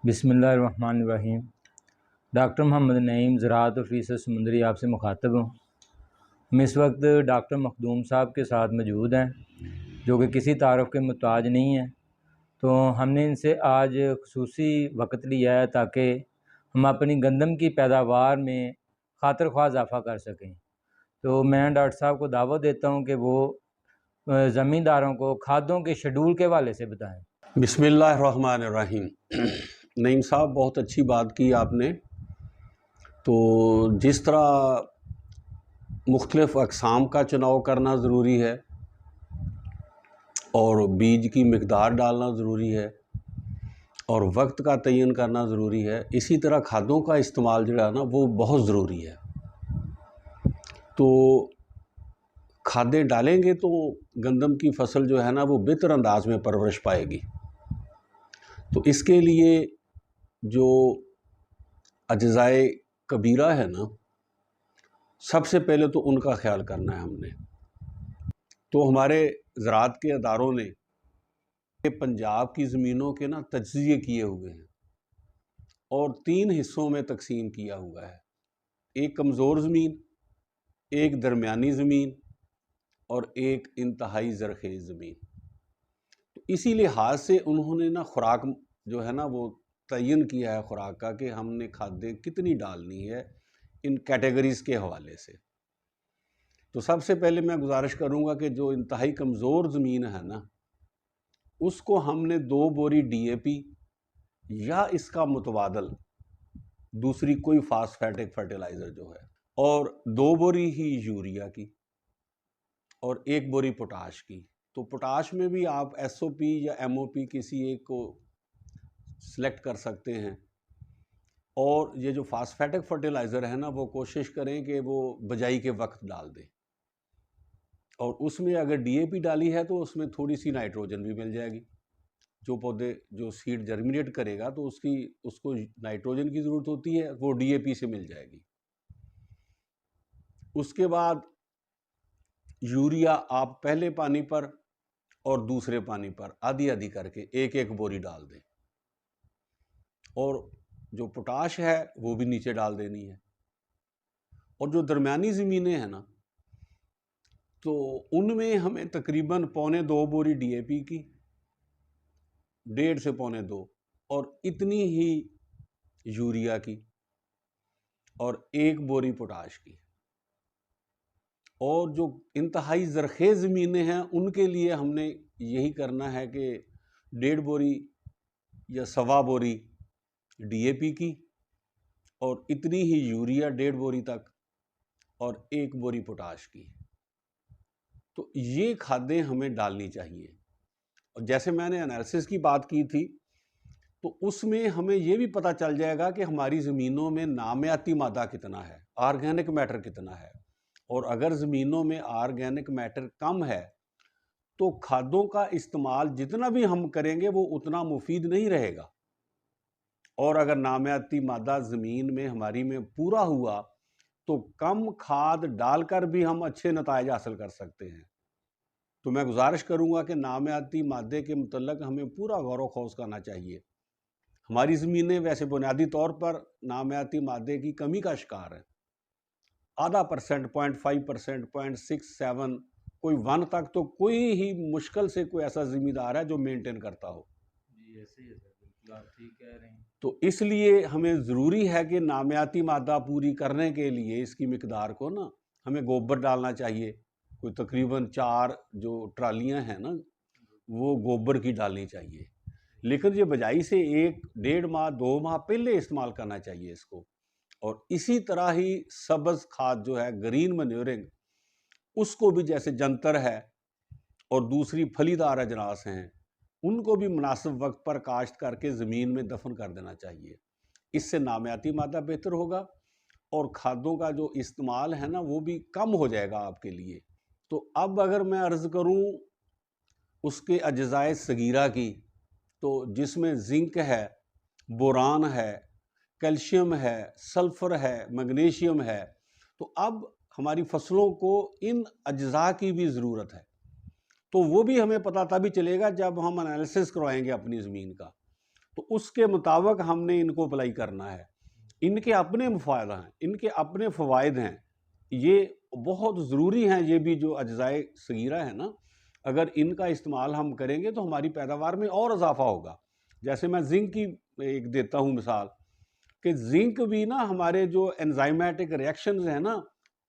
बिस्मिल्लाहिर्रहमानिर्रहीम। Doctor Mohammad Naeem ज़राअत officer समुंदरी आपसे मुखातब हूँ। हम इस वक्त डॉक्टर मखदूम साहब के साथ मौजूद हैं, जो कि किसी तारुफ के मुताज नहीं हैं। तो हमने इनसे आज खुसूसी वक्त लिया है ताकि हम अपनी गंदम की पैदावार में खातिर ख्वाह इजाफ़ा कर सकें। तो मैं डॉक्टर साहब को दावत देता हूँ कि वो ज़मींदारों को खादों के शेड्यूल के हवाले से बताएँ। बिस्मिल्लाहिर्रहमानिर्रहीम। नईम साहब, बहुत अच्छी बात की आपने। तो जिस तरह मुख्तलिफ़ अक़साम का चुनाव करना ज़रूरी है और बीज की मिक़दार डालना ज़रूरी है और वक्त का तयन करना ज़रूरी है, इसी तरह खादों का इस्तेमाल जो है ना वो बहुत ज़रूरी है। तो खादें डालेंगे तो गंदम की फसल जो है ना वो बेहतर अंदाज में परवरिश पाएगी। तो इसके लिए जो अज्ज़ाए कबीरा है ना, सबसे पहले तो उनका ख्याल करना है हमने। तो हमारे ज़राअत के अदारों ने पंजाब की ज़मीनों के ना तज्ज़िये किए हुए हैं और 3 हिस्सों में तकसीम किया हुआ है। एक कमज़ोर ज़मीन, एक दरमियानी ज़मीन और एक इंतहाई ज़रख़ेज़ ज़मीन। तो इसी लिहाज से उन्होंने ना खुराक जो है ना वो तयन किया है खुराक का, कि हमने खादें कितनी डालनी है इन कैटेगरीज़ के हवाले से। तो सबसे पहले मैं गुजारिश करूंगा कि जो इंतहाई कमज़ोर ज़मीन है ना, उसको हमने 2 बोरी DAP या इसका मुतवादल दूसरी कोई फास्फेटिक फर्टिलाइज़र जो है, और 2 बोरी ही यूरिया की और 1 बोरी पोटाश की। तो पोटाश में भी आप SOP या MOP किसी एक को सिलेक्ट कर सकते हैं। और ये जो फास्फेटिक फर्टिलाइज़र है ना, वो कोशिश करें कि वो बजाई के वक्त डाल दें। और उसमें अगर DAP डाली है तो उसमें थोड़ी सी नाइट्रोजन भी मिल जाएगी। जो पौधे जो सीड जर्मिनेट करेगा तो उसको नाइट्रोजन की ज़रूरत होती है, वो DAP से मिल जाएगी। उसके बाद यूरिया आप पहले पानी पर और दूसरे पानी पर आधी आधी करके 1-1 बोरी डाल दें। और जो पोटाश है वो भी नीचे डाल देनी है। और जो दरमियानी ज़मीनें हैं ना, तो उनमें हमें तकरीबन 1.25 बोरी DAP की, 1.5 से 1.25 और इतनी ही यूरिया की और 1 बोरी पोटाश की। और जो इंतहाई ज़रख़ेज़ ज़मीनें हैं उनके लिए हमने यही करना है कि 1.5 बोरी या 1.25 बोरी DAP की और इतनी ही यूरिया 1.5 बोरी तक और 1 बोरी पोटाश की। तो ये खादें हमें डालनी चाहिए। और जैसे मैंने एनालिसिस की बात की थी, तो उसमें हमें ये भी पता चल जाएगा कि हमारी ज़मीनों में नामियाती मादा कितना है, ऑर्गेनिक मैटर कितना है। और अगर ज़मीनों में ऑर्गेनिक मैटर कम है तो खादों का इस्तेमाल जितना भी हम करेंगे वो उतना मुफीद नहीं रहेगा। और अगर नामियाती मादा ज़मीन में हमारी में पूरा हुआ तो कम खाद डालकर भी हम अच्छे नताइज हासिल कर सकते हैं। तो मैं गुजारिश करूंगा कि नामियाती मादे के मुतल्लक हमें पूरा गौर व खौज करना चाहिए। हमारी ज़मीनें वैसे बुनियादी तौर पर नामियाती मादे की कमी का शिकार है। आधा %, 0.5%, 0.67, कोई 1 तक तो कोई ही मुश्किल से कोई ऐसा ज़मींदार है जो मेंटेन करता हो। जी ऐसे ही है सर, बिल्कुल आप ठीक कह रहे हैं। तो इसलिए हमें ज़रूरी है कि नामियाती मादा पूरी करने के लिए इसकी मिकदार को ना हमें गोबर डालना चाहिए। कोई तकरीबन 4 जो ट्रालियां हैं ना, वो गोबर की डालनी चाहिए। लेकिन ये बजाई से 1-1.5 माह 2 माह पहले इस्तेमाल करना चाहिए इसको। और इसी तरह ही सब्ज़ खाद जो है, ग्रीन मैन्योरिंग, उसको भी जैसे जंतर है और दूसरी फलीदार अजनास हैं, उनको भी मुनासिब वक्त पर काश्त करके ज़मीन में दफन कर देना चाहिए। इससे नामियाती मादा बेहतर होगा और खादों का जो इस्तेमाल है ना वो भी कम हो जाएगा आपके लिए। तो अब अगर मैं अर्ज़ करूं उसके अज्ज़ाए सगीरा की, तो जिसमें जिंक है, बोरान है, कैल्शियम है, सल्फ़र है, मैग्नीशियम है। तो अब हमारी फसलों को इन अज्ज़ा की भी ज़रूरत है। तो वो भी हमें पता तभी चलेगा जब हम एनालिसिस करवाएंगे अपनी ज़मीन का। तो उसके मुताबिक हमने इनको अप्लाई करना है। इनके अपने मफाद हैं, इनके अपने फ़वाइद हैं, ये बहुत ज़रूरी हैं। ये भी जो अज्ज़ाए सगीरा है ना, अगर इनका इस्तेमाल हम करेंगे तो हमारी पैदावार में और इजाफा होगा। जैसे मैं जिंक की एक देता हूँ मिसाल, कि जिंक भी ना हमारे जो एंजाइमेटिक रिएक्शंस हैं ना,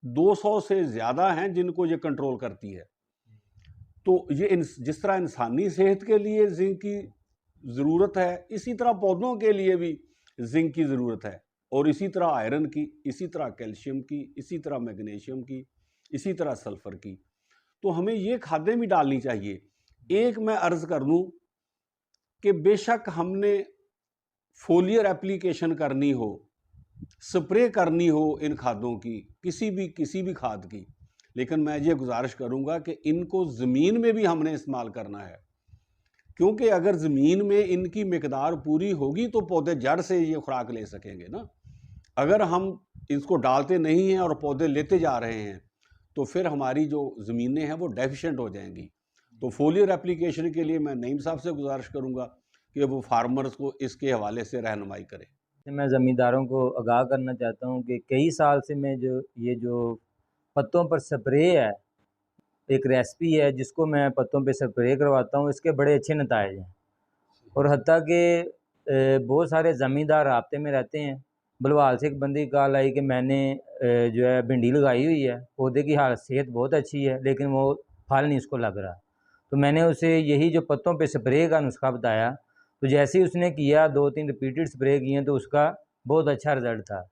200 से ज़्यादा हैं जिनको ये कंट्रोल करती है। तो ये जिस तरह इंसानी सेहत के लिए जिंक की ज़रूरत है, इसी तरह पौधों के लिए भी जिंक की ज़रूरत है, और इसी तरह आयरन की, इसी तरह कैल्शियम की, इसी तरह मैग्नीशियम की, इसी तरह सल्फ़र की। तो हमें ये खादें भी डालनी चाहिए। एक मैं अर्ज़ कर दूँ कि बेशक हमने फोलियर एप्लीकेशन करनी हो, स्प्रे करनी हो इन खादों की, किसी भी खाद की, लेकिन मैं ये गुजारिश करूँगा कि इनको ज़मीन में भी हमने इस्तेमाल करना है, क्योंकि अगर ज़मीन में इनकी मिकदार पूरी होगी तो पौधे जड़ से ये खुराक ले सकेंगे ना। अगर हम इसको डालते नहीं हैं और पौधे लेते जा रहे हैं, तो फिर हमारी जो ज़मीनें हैं वो डेफिशिएंट हो जाएंगी। तो फोलियर एप्लीकेशन के लिए मैं नईम साहब से गुजारिश करूँगा कि वो फार्मर्स को इसके हवाले से रहनुमाई करें। मैं ज़मींदारों को आगाह करना चाहता हूँ कि कई साल से मैं जो पत्तों पर स्प्रे है, एक रेसिपी है जिसको मैं पत्तों पे स्प्रे करवाता हूँ, इसके बड़े अच्छे नताइज हैं। और हत्ता कि बहुत सारे ज़मींदार राब्ते में रहते हैं। बलवाल से एक बंदे की कॉल आई कि मैंने जो है भिंडी लगाई हुई है, पौधे की सेहत बहुत अच्छी है, लेकिन वो फल नहीं उसको लग रहा। तो मैंने उसे यही जो पत्तों पे स्प्रे का नुस्खा बताया, तो जैसे ही उसने किया, 2-3 रिपीटेड स्प्रे किए, तो उसका बहुत अच्छा रिज़ल्ट था।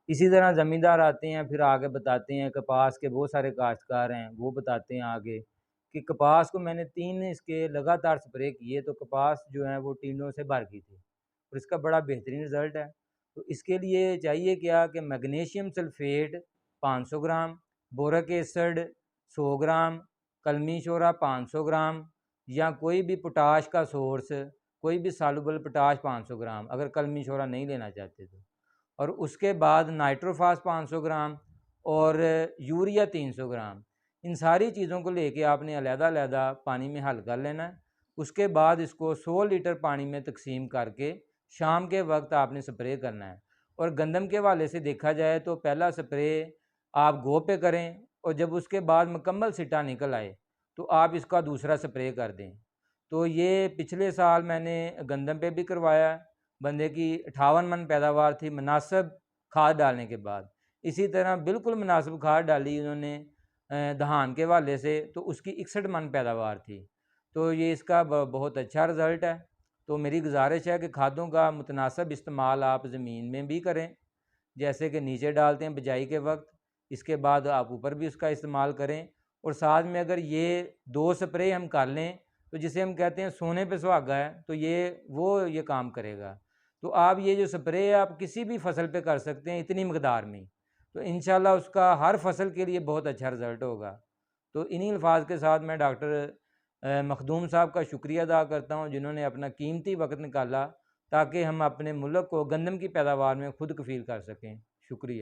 इसी तरह ज़मींदार आते हैं, फिर आगे बताते हैं, कपास के बहुत सारे काश्तकार हैं, वो बताते हैं आगे कि कपास को मैंने 3 इसके लगातार स्प्रे किए, तो कपास जो है वो टीलों से भर गई थी और इसका बड़ा बेहतरीन रिज़ल्ट है। तो इसके लिए चाहिए क्या कि मैग्नीशियम सल्फ़ेट 500 ग्राम, बोरिक एसिड 100 ग्राम, कलमी शोरा 500 ग्राम, या कोई भी पोटाश का सोर्स, कोई भी सॉल्युबल पोटाश 500 ग्राम, अगर कलमी शोरा नहीं लेना चाहते तो। और उसके बाद नाइट्रोफास 500 ग्राम और यूरिया 300 ग्राम। इन सारी चीज़ों को लेके आपने अलहदा-अलहदा पानी में हल कर लेना है। उसके बाद इसको 100 लीटर पानी में तकसीम करके शाम के वक्त आपने स्प्रे करना है। और गंदम के हवाले से देखा जाए तो पहला स्प्रे आप गो पे करें, और जब उसके बाद मुकम्मल सिट्टा निकल आए तो आप इसका दूसरा स्प्रे कर दें। तो ये पिछले साल मैंने गंदम पे भी करवाया, बंदे की 58 मन पैदावार थी मुनासिब खाद डालने के बाद। इसी तरह बिल्कुल मुनासिब खाद डाली उन्होंने दहान के हवाले से, तो उसकी 61 मन पैदावार थी। तो ये इसका बहुत अच्छा रिज़ल्ट है। तो मेरी गुजारिश है कि खादों का मुतनासिब इस्तेमाल आप ज़मीन में भी करें, जैसे कि नीचे डालते हैं बिजाई के वक्त, इसके बाद आप ऊपर भी उसका इस्तेमाल करें। और साथ में अगर ये 2 स्प्रे हम कर लें, तो जिसे हम कहते हैं सोने पे सुहागा है, तो ये काम करेगा। तो आप ये जो स्प्रे है आप किसी भी फसल पे कर सकते हैं इतनी मकदार में, तो इंशाल्लाह उसका हर फसल के लिए बहुत अच्छा रिज़ल्ट होगा। तो इन्हीं अल्फाज के साथ मैं डॉक्टर मखदूम साहब का शुक्रिया अदा करता हूँ, जिन्होंने अपना कीमती वक्त निकाला ताकि हम अपने मुल्क को गंदम की पैदावार में खुद कफ़ील कर सकें। शुक्रिया।